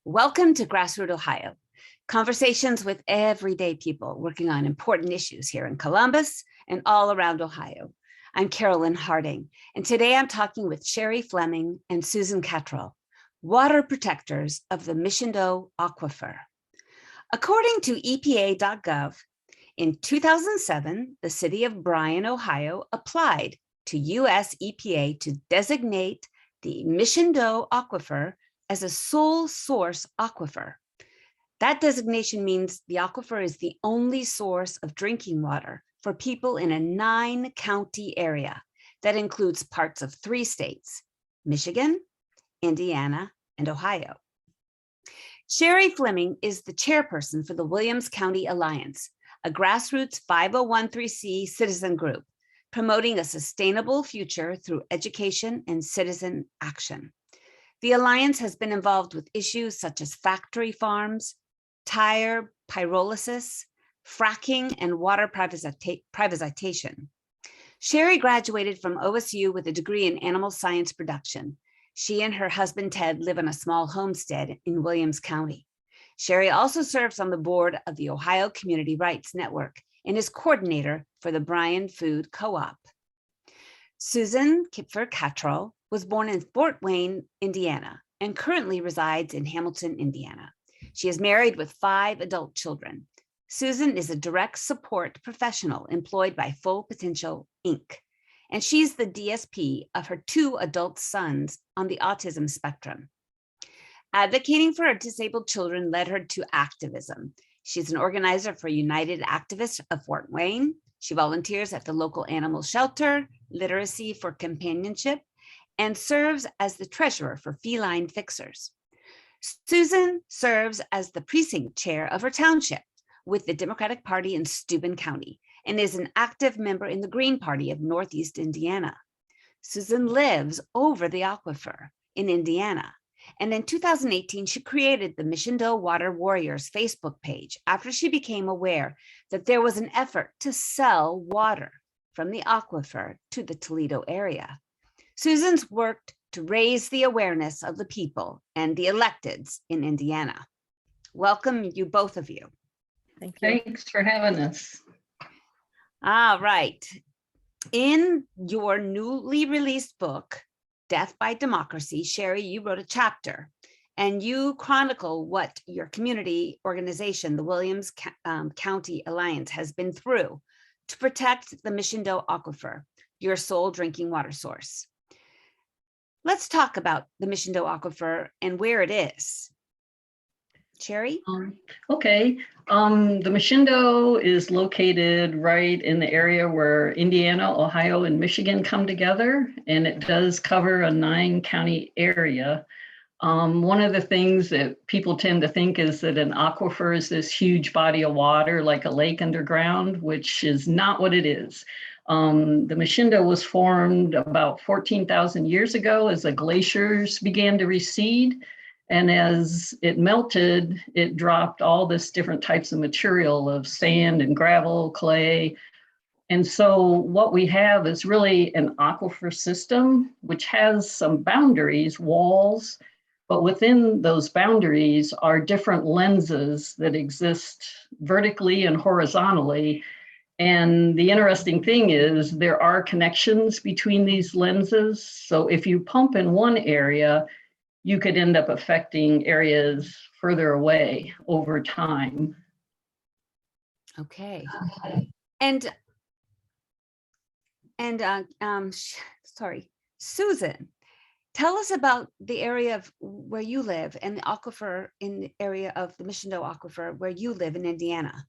Welcome to GrassRoot, Ohio. Conversations with everyday people working on important issues here in Columbus and all around Ohio. I'm Carolyn Harding, and today I'm talking with Sherry Fleming and Susan Catterall, water protectors of the Michindoh Aquifer. According to epa.gov, in 2007, the city of Bryan, Ohio applied to US EPA to designate the Michindoh Aquifer as a sole source aquifer. That designation means the aquifer is the only source of drinking water for people in a 9-county area that includes parts of 3 states, Michigan, Indiana, and Ohio. Sherry Fleming is the chairperson for the Williams County Alliance, a grassroots 501(c) citizen group promoting a sustainable future through education and citizen action. The Alliance has been involved with issues such as factory farms, tire pyrolysis, fracking, and water privatization. Sherry graduated from OSU with a degree in animal science production. She and her husband, Ted, live in a small homestead in Williams County. Sherry also serves on the board of the Ohio Community Rights Network and is coordinator for the Bryan Food Co-op. Susan Catterall was born in Fort Wayne, Indiana, and currently resides in Hamilton, Indiana. She is married with 5 adult children. Susan is a direct support professional employed by Full Potential, Inc., and she's the DSP of her 2 adult sons on the autism spectrum. Advocating for her disabled children led her to activism. She's an organizer for United Activists of Fort Wayne. She volunteers at the local animal shelter, Literacy for Companionship, and serves as the treasurer for Feline Fixers. Susan serves as the precinct chair of her township with the Democratic Party in Steuben County and is an active member in the Green Party of Northeast Indiana. Susan lives over the aquifer in Indiana, and in 2018, she created the Michindoh Water Warriors Facebook page after she became aware that there was an effort to sell water from the aquifer to the Toledo area. Susan's worked to raise the awareness of the people and the electeds in Indiana. Welcome, you both of you. Thank you. Thanks for having us. All right. In your newly released book, Death by Democracy, Sherry, you wrote a chapter and you chronicle what your community organization, the Williams County Alliance, has been through to protect the Michindoh Aquifer, your sole drinking water source. Let's talk about the Michindoh Aquifer and where it is. Sherry? Okay. The Michindoh is located right in the area where Indiana, Ohio, and Michigan come together, and it does cover a 9-county area. One of the things that people tend to think is that an aquifer is this huge body of water, like a lake underground, which is not what it is. The Michindoh was formed about 14,000 years ago as the glaciers began to recede. And as it melted, it dropped all this different types of material of sand and gravel, clay. And so what we have is really an aquifer system, which has some boundaries, walls, but within those boundaries are different lenses that exist vertically and horizontally. And the interesting thing is there are connections between these lenses. So if you pump in one area, you could end up affecting areas further away over time. Okay. Sorry, Susan, tell us about the area of where you live and the aquifer in the area of the Michindoh Aquifer where you live in Indiana.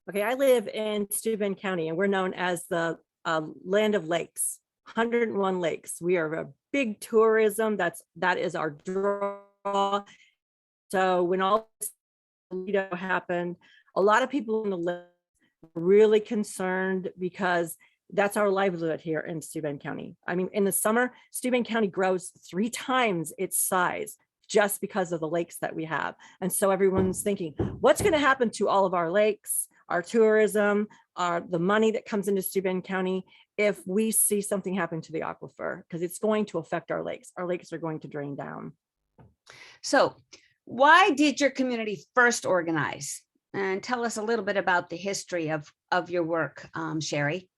Okay, I live in Steuben County, and we're known as the land of lakes, 101 lakes. We are a big tourism. That is our draw. So when all this happened, a lot of people in the lake were really concerned because that's our livelihood here in Steuben County. I mean, in the summer, Steuben County grows 3 times its size just because of the lakes that we have. And so everyone's thinking, what's going to happen to all of our lakes, our tourism, the money that comes into Steuben County if we see something happen to the aquifer? Because it's going to affect our lakes. Our lakes are going to drain down. So Why did your community first organize? And tell us a little bit about the history of your work, Sherry.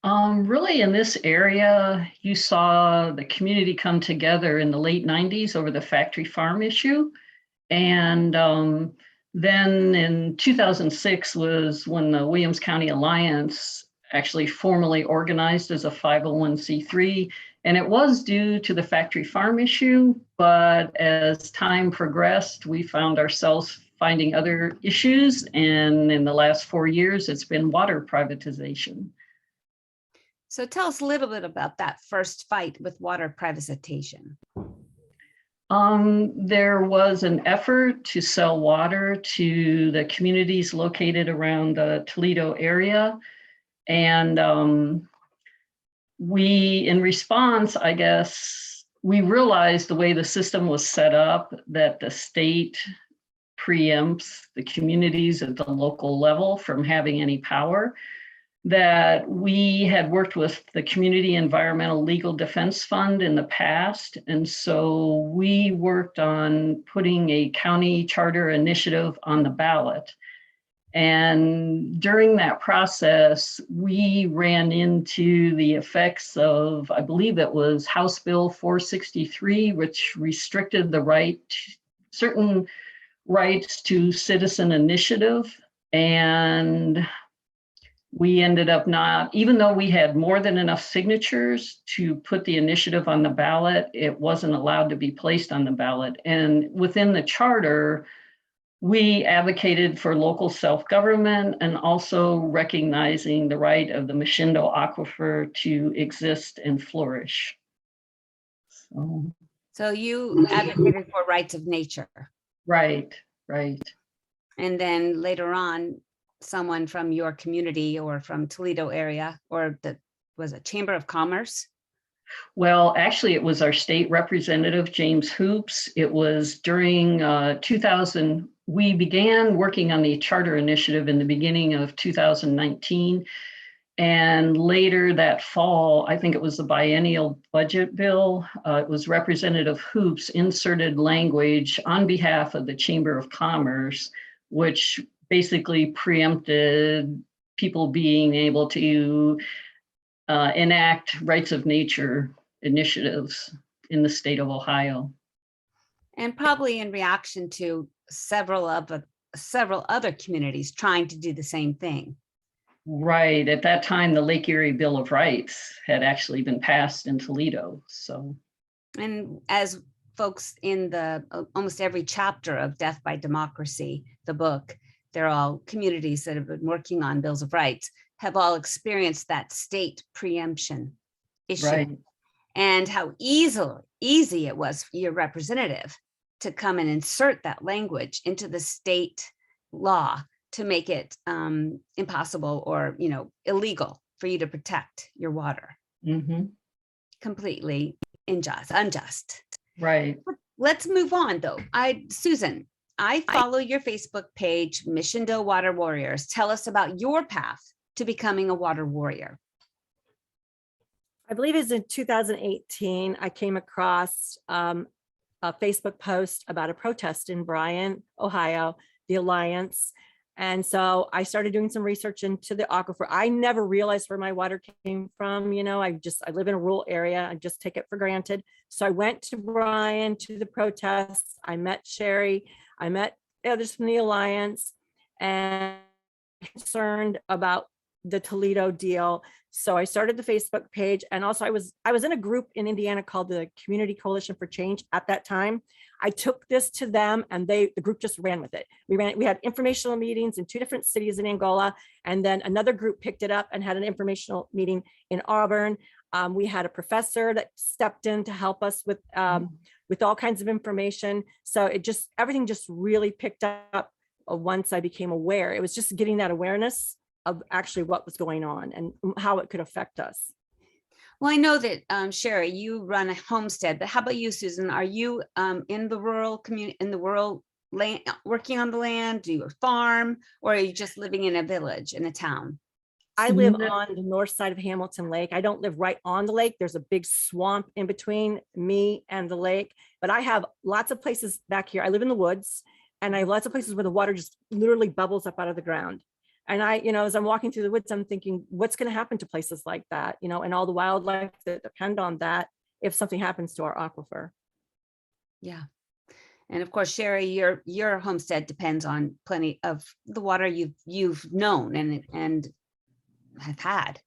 Really in this area, you saw the community come together in the late 90s over the factory farm issue. And then in 2006 was when the Williams County Alliance actually formally organized as a 501c3. And it was due to the factory farm issue, but as time progressed, we found ourselves finding other issues. And in the last 4 years, it's been water privatization. So tell us a little bit about that first fight with water privatization. There was an effort to sell water to the communities located around the Toledo area. And we, in response, I guess, we realized the way the system was set up that the state preempts the communities at the local level from having any power, that we had worked with the Community Environmental Legal Defense Fund in the past. And so we worked on putting a county charter initiative on the ballot. And during that process, we ran into the effects of, I believe it was House Bill 463, which restricted the right, certain rights to citizen initiative. And we ended up not, even though we had more than enough signatures to put the initiative on the ballot, it wasn't allowed to be placed on the ballot. And within the charter, we advocated for local self-government and also recognizing the right of the Michindoh Aquifer to exist and flourish. So you advocated for rights of nature. Right, right. And then later on, someone from your community or from Toledo area, or was it Chamber of Commerce? Well, actually, it was our state representative, James Hoops. It was during 2000, we began working on the charter initiative in the beginning of 2019. And later that fall, I think it was the biennial budget bill, it was Representative Hoops inserted language on behalf of the Chamber of Commerce, which basically preempted people being able to enact rights of nature initiatives in the state of Ohio. And probably in reaction to several other communities trying to do the same thing. Right. At that time, the Lake Erie Bill of Rights had actually been passed in Toledo. So, and as folks in the almost every chapter of Death by Democracy, the book, they're all communities that have been working on bills of rights, have all experienced that state preemption issue. right. And how easy it was for your representative to come and insert that language into the state law to make it impossible or, illegal for you to protect your water. Mm-hmm. Completely unjust. Right. Let's move on though. Susan, I follow your Facebook page, Michindoh Water Warriors. Tell us about your path to becoming a water warrior. I believe it's in 2018, I came across a Facebook post about a protest in Bryan, Ohio, the Alliance. And so I started doing some research into the aquifer. I never realized where my water came from. I live in a rural area. I just take it for granted. So I went to Bryan to the protests. I met Sherry. I met others from the Alliance and concerned about the Toledo deal. So I started the Facebook page, and also I was in a group in Indiana called the Community Coalition for Change at that time. I took this to them, and the group just ran with it. We had informational meetings in 2 different cities in Angola, and then another group picked it up and had an informational meeting in Auburn. We had a professor that stepped in to help us with all kinds of information. So everything just really picked up once I became aware. It was just getting that awareness of actually what was going on and how it could affect us. Well, I know that Sherry, you run a homestead, but how about you, Susan? Are you in the rural community, in the rural land, working on the land? Do you farm, or are you just living in a village, in a town? I live on the north side of Hamilton Lake. I don't live right on the lake. There's a big swamp in between me and the lake, but I have lots of places back here. I live in the woods, and I have lots of places where the water just literally bubbles up out of the ground. And as I'm walking through the woods, I'm thinking, what's going to happen to places like that, and all the wildlife that depend on that if something happens to our aquifer. Yeah. And of course, Sherry, your homestead depends on plenty of the water you've known and have had.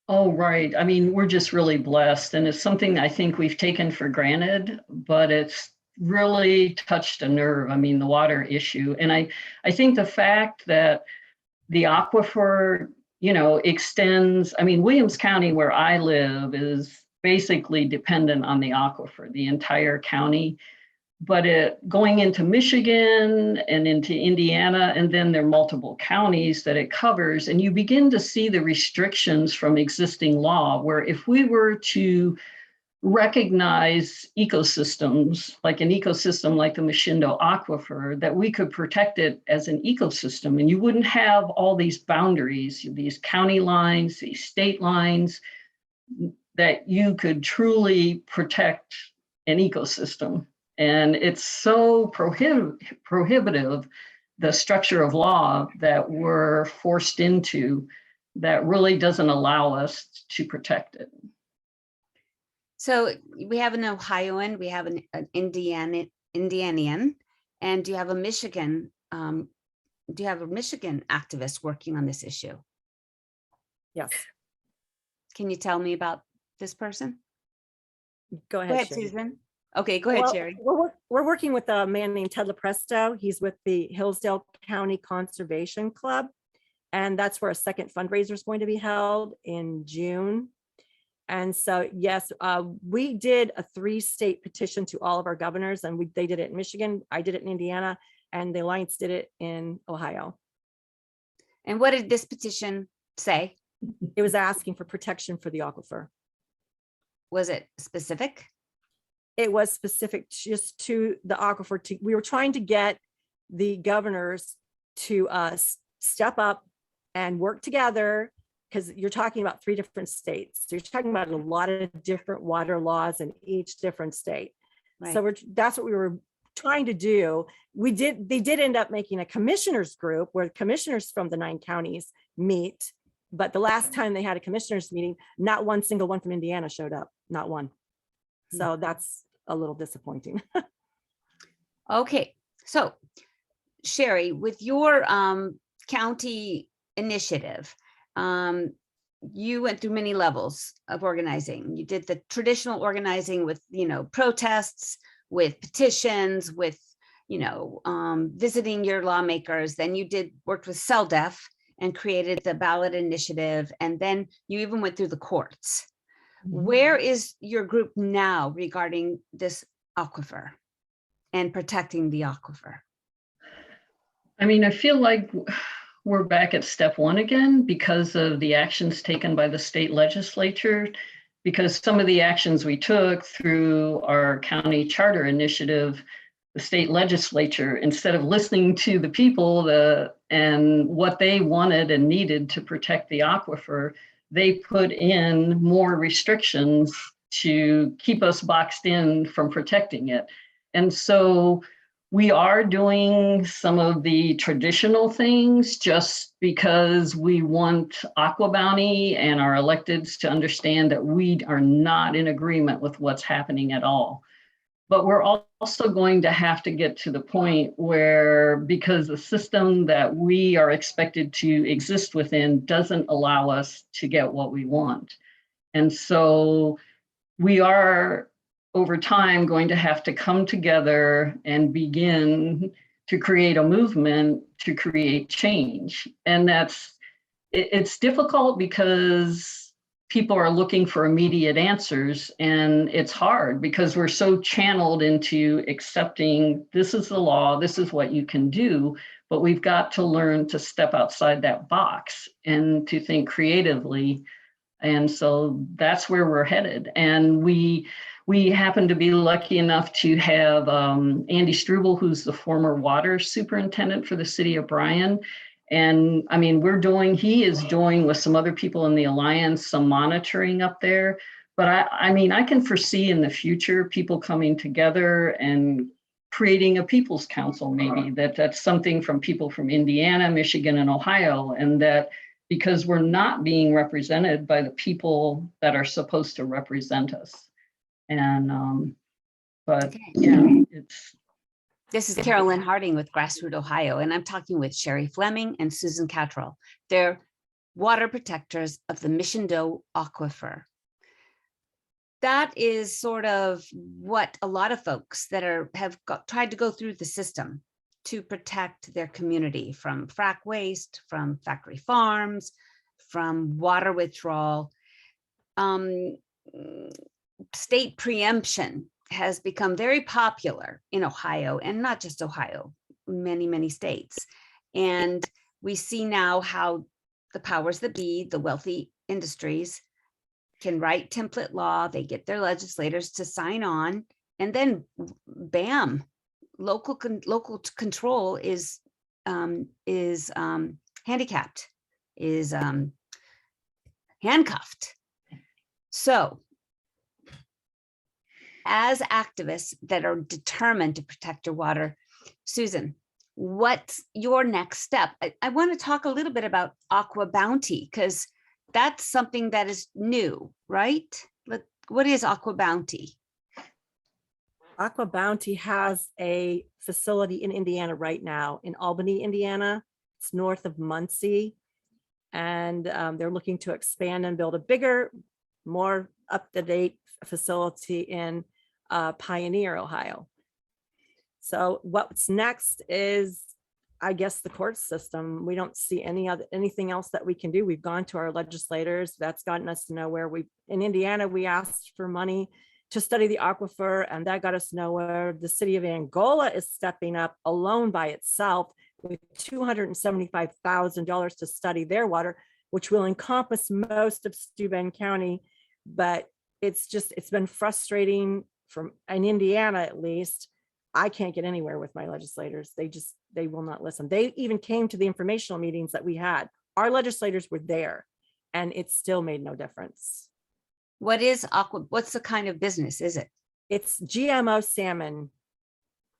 Oh, right. I mean, we're just really blessed, and it's something I think we've taken for granted, but it's really touched a nerve. I mean, the water issue. And I think the fact that the aquifer, extends, I mean, Williams County, where I live, is basically dependent on the aquifer, the entire county. But going into Michigan and into Indiana, and then there are multiple counties that it covers, and you begin to see the restrictions from existing law, where if we were to recognize ecosystems, like an ecosystem like the Michindoh Aquifer, that we could protect it as an ecosystem, and you wouldn't have all these boundaries, these county lines, these state lines, that you could truly protect an ecosystem. And it's so prohibitive, the structure of law that we're forced into, that really doesn't allow us to protect it. So we have an Ohioan, we have an Indianian, and do you have a Michigan activist working on this issue? Yes. Can you tell me about this person? Go ahead, Go ahead, Sherry. Susan. Okay, go ahead, Sherry. We're working with a man named Ted LaPresto. He's with the Hillsdale County Conservation Club, and that's where a second fundraiser is going to be held in June. And so, yes, we did a 3-state petition to all of our governors, and they did it in Michigan, I did it in Indiana, and the Alliance did it in Ohio. And what did this petition say? It was asking for protection for the aquifer. Was it specific? It was specific just to the aquifer. We were trying to get the governors to step up and work together, because you're talking about 3 different states. So you're talking about a lot of different water laws in each different state. Right. So that's what we were trying to do. They did end up making a commissioners group where commissioners from the 9 counties meet. But the last time they had a commissioners meeting, not one single one from Indiana showed up, not one. So that's a little disappointing. Okay, so Sherry, with your county initiative, you went through many levels of organizing. You did the traditional organizing with, protests, with petitions, with, visiting your lawmakers. Then you worked with CELDEF and created the ballot initiative. And then you even went through the courts. Where is your group now regarding this aquifer and protecting the aquifer? I mean, I feel like we're back at step 1 again because of the actions taken by the state legislature, because some of the actions we took through our county charter initiative, the state legislature, instead of listening to the people and what they wanted and needed to protect the aquifer, they put in more restrictions to keep us boxed in from protecting it. And so we are doing some of the traditional things just because we want Aqua Bounty and our electeds to understand that we are not in agreement with what's happening at all. But we're also going to have to get to the point where, because the system that we are expected to exist within doesn't allow us to get what we want. And so we are, over time, going to have to come together and begin to create a movement to create change. And it's difficult because people are looking for immediate answers, and it's hard because we're so channeled into accepting this is the law, this is what you can do, but we've got to learn to step outside that box and to think creatively. And so that's where we're headed. And we happen to be lucky enough to have Andy Struble, who's the former water superintendent for the city of Bryan. And I mean, he is doing with some other people in the Alliance, some monitoring up there. But I mean, I can foresee in the future people coming together and creating a people's council, maybe that's something from people from Indiana, Michigan, and Ohio. And that because we're not being represented by the people that are supposed to represent us. And, but yeah, This is Carolyn Harding with GrassRoot Ohio, and I'm talking with Sherry Fleming and Susan Catterall. They're water protectors of the Michindoh Aquifer. That is sort of what a lot of folks that have tried to go through the system to protect their community from frack waste, from factory farms, from water withdrawal. State preemption has become very popular in Ohio, and not just Ohio, many, many states. And we see now how the powers that be, the wealthy industries, can write template law, they get their legislators to sign on, and then bam, local control is handicapped, is handcuffed. So as activists that are determined to protect your water, Susan, what's your next step? I want to talk a little bit about Aqua Bounty, because that's something that is new, right? What is Aqua Bounty? Aqua Bounty has a facility in Indiana right now, in Albany, Indiana. It's north of Muncie. And they're looking to expand and build a bigger, more up-to-date facility in Pioneer, Ohio. So what's next is, I guess, the court system. We don't see anything else that we can do. We've gone to our legislators. That's gotten us to nowhere. In Indiana, we asked for money to study the aquifer, and that got us nowhere. The city of Angola is stepping up alone by itself with $275,000 to study their water, which will encompass most of Steuben County. But it's been frustrating in Indiana, at least. I can't get anywhere with my legislators. They will not listen. They even came to the informational meetings that we had. Our legislators were there, and it still made no difference. What is Aqua? What's the kind of business is it? It's GMO salmon.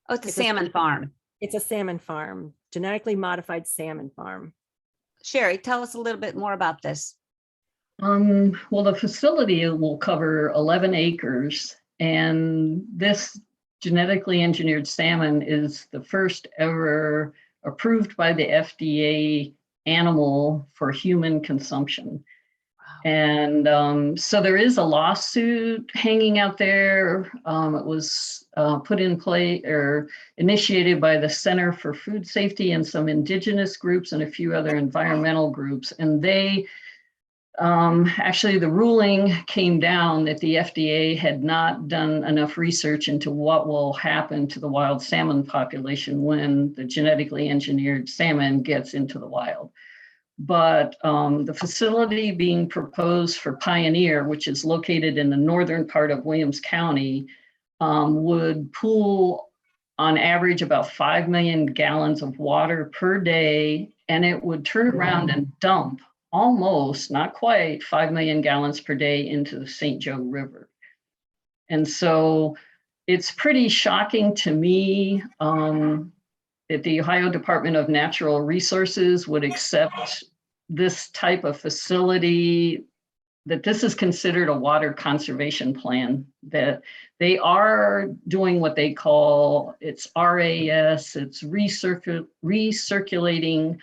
Oh, it's a salmon farm. It's a salmon farm, genetically modified salmon farm. Sherry, tell us a little bit more about this. Well, the facility will cover 11 acres, and this genetically engineered salmon is the first ever approved by the FDA animal for human consumption. Wow. And so there is a lawsuit hanging out there. It was put in play or initiated by the Center for Food Safety and some indigenous groups and a few other environmental groups. And they actually, the ruling came down that the FDA had not done enough research into what will happen to the wild salmon population when the genetically engineered salmon gets into the wild. But the facility being proposed for Pioneer, which is located in the northern part of Williams County, would pool on average about 5 million gallons of water per day, and it would turn around and dump almost, not quite, 5 million gallons per day into the St. Joe River. And so it's pretty shocking to me that the Ohio Department of Natural Resources would accept this type of facility, that this is considered a water conservation plan, that they are doing what they call, it's RAS, it's recirculating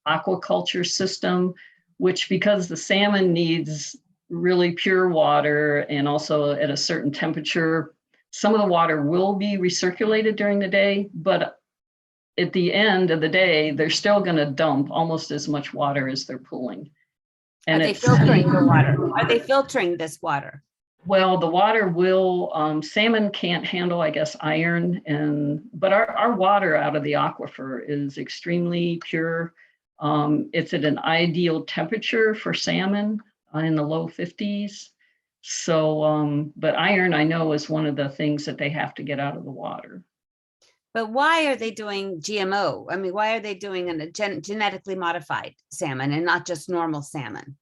aquaculture system, which, because the salmon needs really pure water and also at a certain temperature, some of the water will be recirculated during the day, but at the end of the day, they're still going to dump almost as much water as they're pulling. And are they filtering the water? Are they filtering this water? Well, the water will, salmon can't handle, I guess, iron, but our water out of the aquifer is extremely pure. It's at an ideal temperature for salmon in the low 50s. So, but iron, I know, is one of the things that they have to get out of the water. But why are they doing GMO? I mean, why are they doing a genetically modified salmon and not just normal salmon?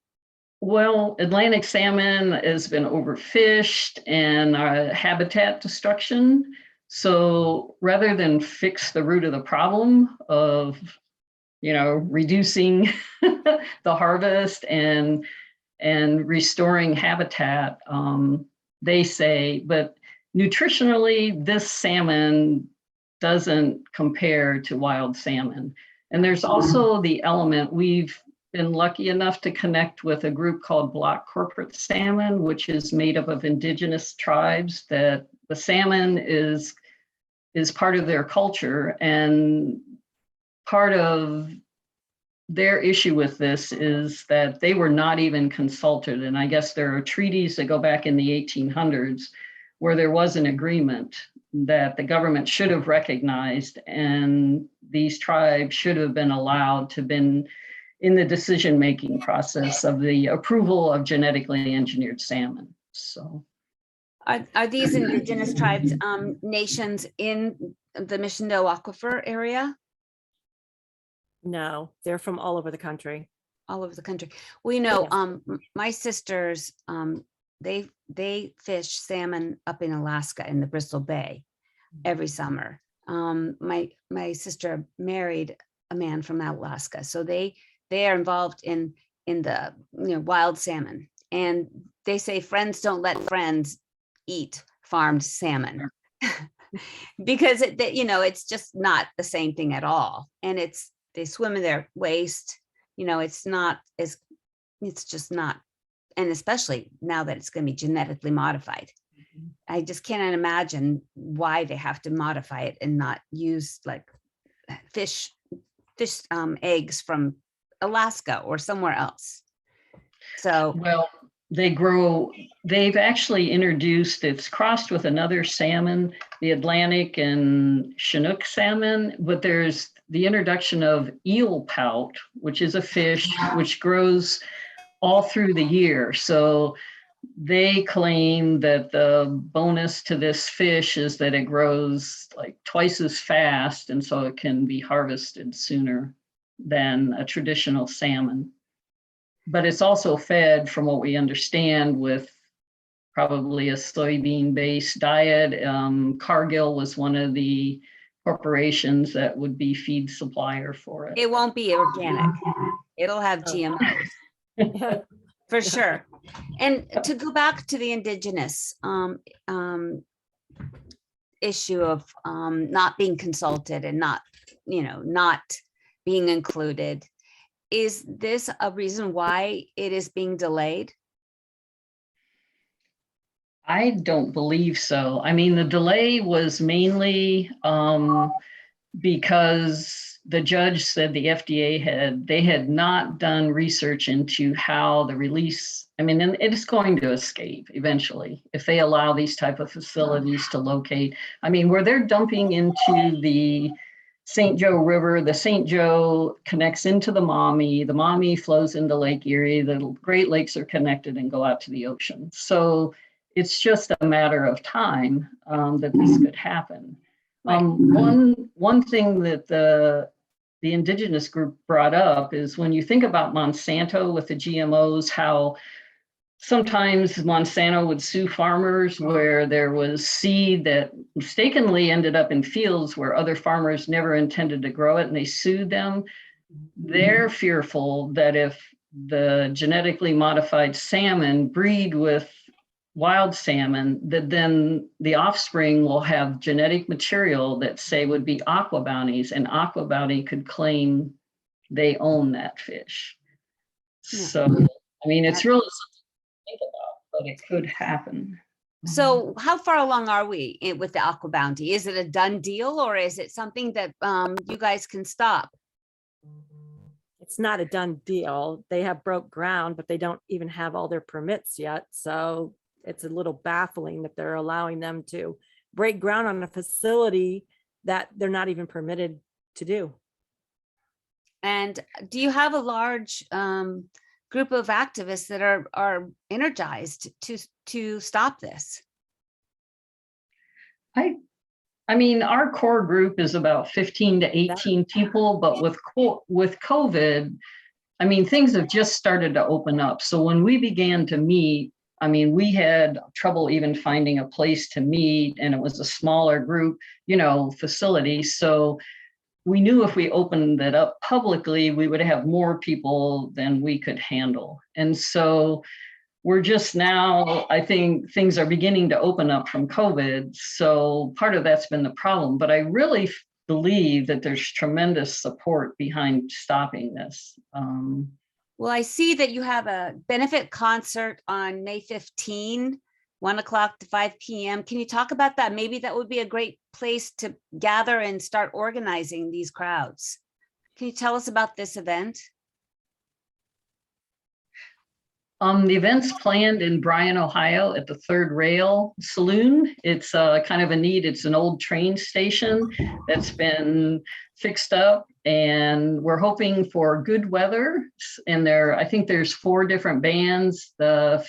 Well, Atlantic salmon has been overfished and habitat destruction. So rather than fix the root of the problem of, reducing the harvest and restoring habitat, they say, but nutritionally, this salmon doesn't compare to wild salmon. And there's also the element, we've been lucky enough to connect with a group called Block Corporate Salmon, which is made up of indigenous tribes, that the salmon is part of their culture. And part of their issue with this is that they were not even consulted. And I guess there are treaties that go back in the 1800s where there was an agreement that the government should have recognized, and these tribes should have been allowed to been in the decision-making process of the approval of genetically engineered salmon. So, are these indigenous tribes nations in the Michindoh Aquifer area? No, they're from all over the country. All over the country. We know Yes. my sisters, they fish salmon up in Alaska in the Bristol Bay every summer. My sister married a man from Alaska, so they are involved in the wild salmon, and they say friends don't let friends eat farmed salmon because it's just not the same thing at all, and they swim in their waste. It's just not, and especially now that it's going to be genetically modified. I just cannot imagine why they have to modify it and not use like fish eggs from Alaska or somewhere else. So, well, they've actually introduced, it's crossed with another salmon, the Atlantic and Chinook salmon, but there's the introduction of eel pout, which is a fish which grows all through the year. So they claim that the bonus to this fish is that it grows like twice as fast, and so it can be harvested sooner than a traditional salmon. But it's also fed, from what we understand, with probably a soybean-based diet. Cargill was one of the corporations that would be feed supplier for it. it won't be organic. It'll have GMOs for sure. And to go back to the indigenous issue of not being consulted and not being included, is this a reason why it is being delayed? I don't believe so. I mean, the delay was mainly because the judge said the FDA had not done research into how the release, and it is going to escape eventually if they allow these type of facilities to locate. Where they're dumping into the St. Joe River, the St. Joe connects into the Maumee flows into Lake Erie, the Great Lakes are connected and go out to the ocean. So it's just a matter of time that this could happen. Right. One thing that the indigenous group brought up is when you think about Monsanto with the GMOs, how sometimes Monsanto would sue farmers where there was seed that mistakenly ended up in fields where other farmers never intended to grow it, and they sued them. They're fearful that if the genetically modified salmon breed with wild salmon, that then the offspring will have genetic material that say would be Aqua Bounties, and Aqua Bounty could claim they own that fish. Yeah. So, it's really something to think about, but it could happen. So how far along are we with the Aqua Bounty? Is it a done deal, or is it something that you guys can stop? It's not a done deal. They have broke ground, but they don't even have all their permits yet. So it's a little baffling that they're allowing them to break ground on a facility that they're not even permitted to do. And do you have a large group of activists that are energized to stop this? I mean, our core group is about 15 to 18 people, but with COVID, I mean, things have just started to open up. So when we began to meet, I mean, we had trouble even finding a place to meet, and it was a smaller group, facility. So we knew if we opened it up publicly, we would have more people than we could handle. And so we're just now, I think things are beginning to open up from COVID. So part of that's been the problem, but I really believe that there's tremendous support behind stopping this. Well, I see that you have a benefit concert on May 15, 1 o'clock to 5 p.m. Can you talk about that? Maybe that would be a great place to gather and start organizing these crowds. Can you tell us about this event? The event's planned in Bryan, Ohio at the Third Rail Saloon. It's kind of a neat, it's an old train station that's been fixed up, and we're hoping for good weather. And I think there's 4 different bands. The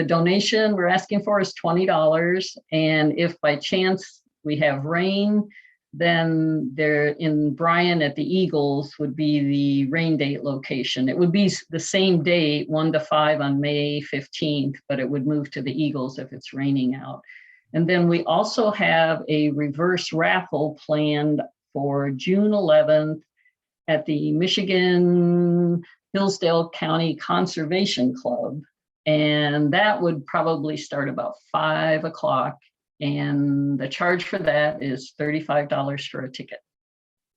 donation we're asking for is $20. And if by chance we have rain, then there in Bryan at the Eagles would be the rain date location. It would be the same date, 1 to 5 on May 15th, but it would move to the Eagles if it's raining out. And then we also have a reverse raffle planned for June 11th at the Michigan Hillsdale County Conservation Club. And that would probably start about 5 o'clock. And the charge for that is $35 for a ticket.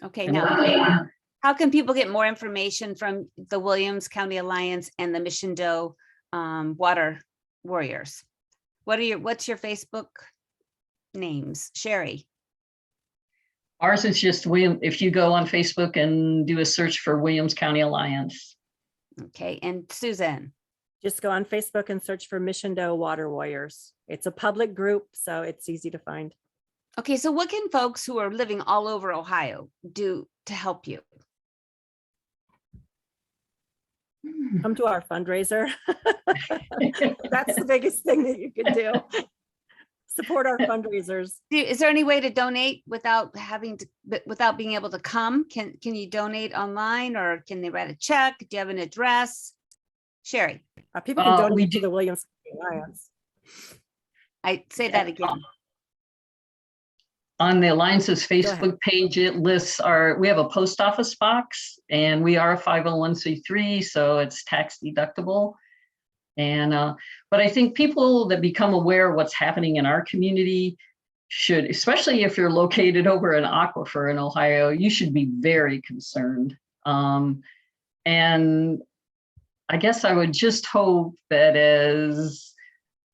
Okay, now how can people get more information from the Williams County Alliance and the Michindoh Water Warriors? What's your Facebook names, Sherry? Ours is just William. If you go on Facebook and do a search for Williams County Alliance. Okay, and Susan? Just go on Facebook and search for Michindoh Water Warriors. It's a public group, so it's easy to find. Okay, so what can folks who are living all over Ohio do to help you? Come to our fundraiser. That's the biggest thing that you can do. Support our fundraisers. Is there any way to donate without being able to come? Can you donate online, or can they write a check? Do you have an address? Sherry? People can donate to the Williams Alliance. I say that again. On the Alliance's Facebook page, it lists we have a post office box, and we are a 501c3, so it's tax deductible. And but I think people that become aware of what's happening in our community should, especially if you're located over an aquifer in Ohio, you should be very concerned. And I guess I would just hope that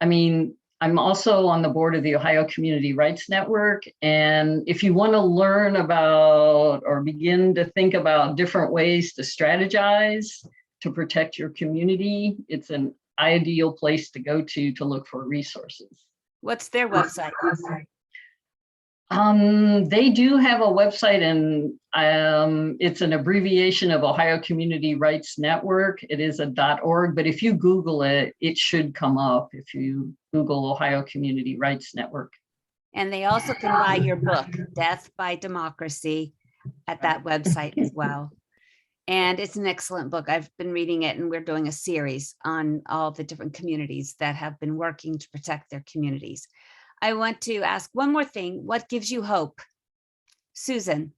I'm also on the board of the Ohio Community Rights Network. And if you want to learn about or begin to think about different ways to strategize to protect your community, it's an ideal place to go to look for resources. What's their website? They do have a website, and it's an abbreviation of Ohio Community Rights Network. It is a .org, but if you Google it, it should come up if you Google Ohio Community Rights Network. And they also can buy your book, Death by Democracy, at that website as well. And it's an excellent book. I've been reading it, and we're doing a series on all the different communities that have been working to protect their communities. I want to ask one more thing. What gives you hope? Susan?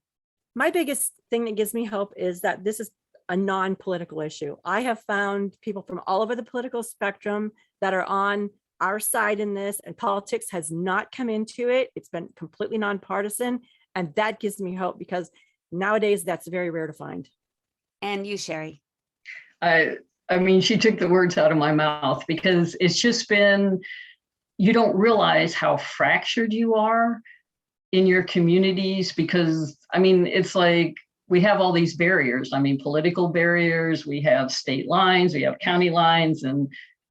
My biggest thing that gives me hope is that this is a non-political issue. I have found people from all over the political spectrum that are on our side in this, and politics has not come into it. It's been completely nonpartisan, and that gives me hope, because nowadays that's very rare to find. And you, Sherry? I mean, she took the words out of my mouth, because it's just been, you don't realize how fractured you are in your communities, because it's like we have all these barriers. Political barriers, we have state lines, we have county lines,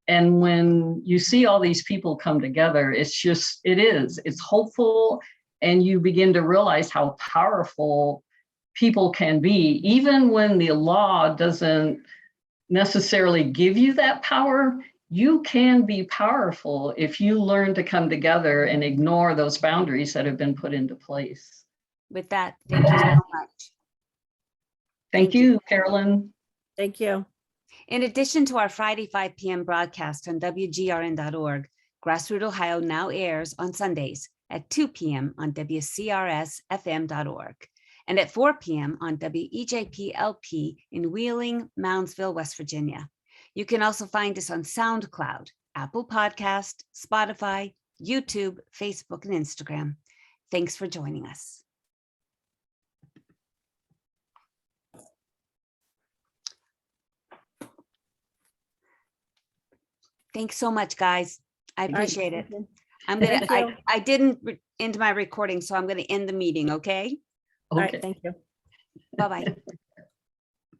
and when you see all these people come together, it's hopeful, and you begin to realize how powerful people can be, even when the law doesn't necessarily give you that power. you can be powerful if you learn to come together and ignore those boundaries that have been put into place. With that, thank you so much. Thank you, Carolyn. Thank you. In addition to our Friday 5 p.m. broadcast on WGRN.org, Grassroot Ohio now airs on Sundays at 2 p.m. on WCRSFM.org and at 4 p.m. on WEJP-LP in Wheeling, Moundsville, West Virginia. You can also find us on SoundCloud, Apple Podcast, Spotify, YouTube, Facebook, and Instagram. Thanks for joining us. Thanks so much, guys. I appreciate it. I'm gonna. I didn't end my recording, so I'm gonna end the meeting. Okay. All right. Thank you. Bye bye.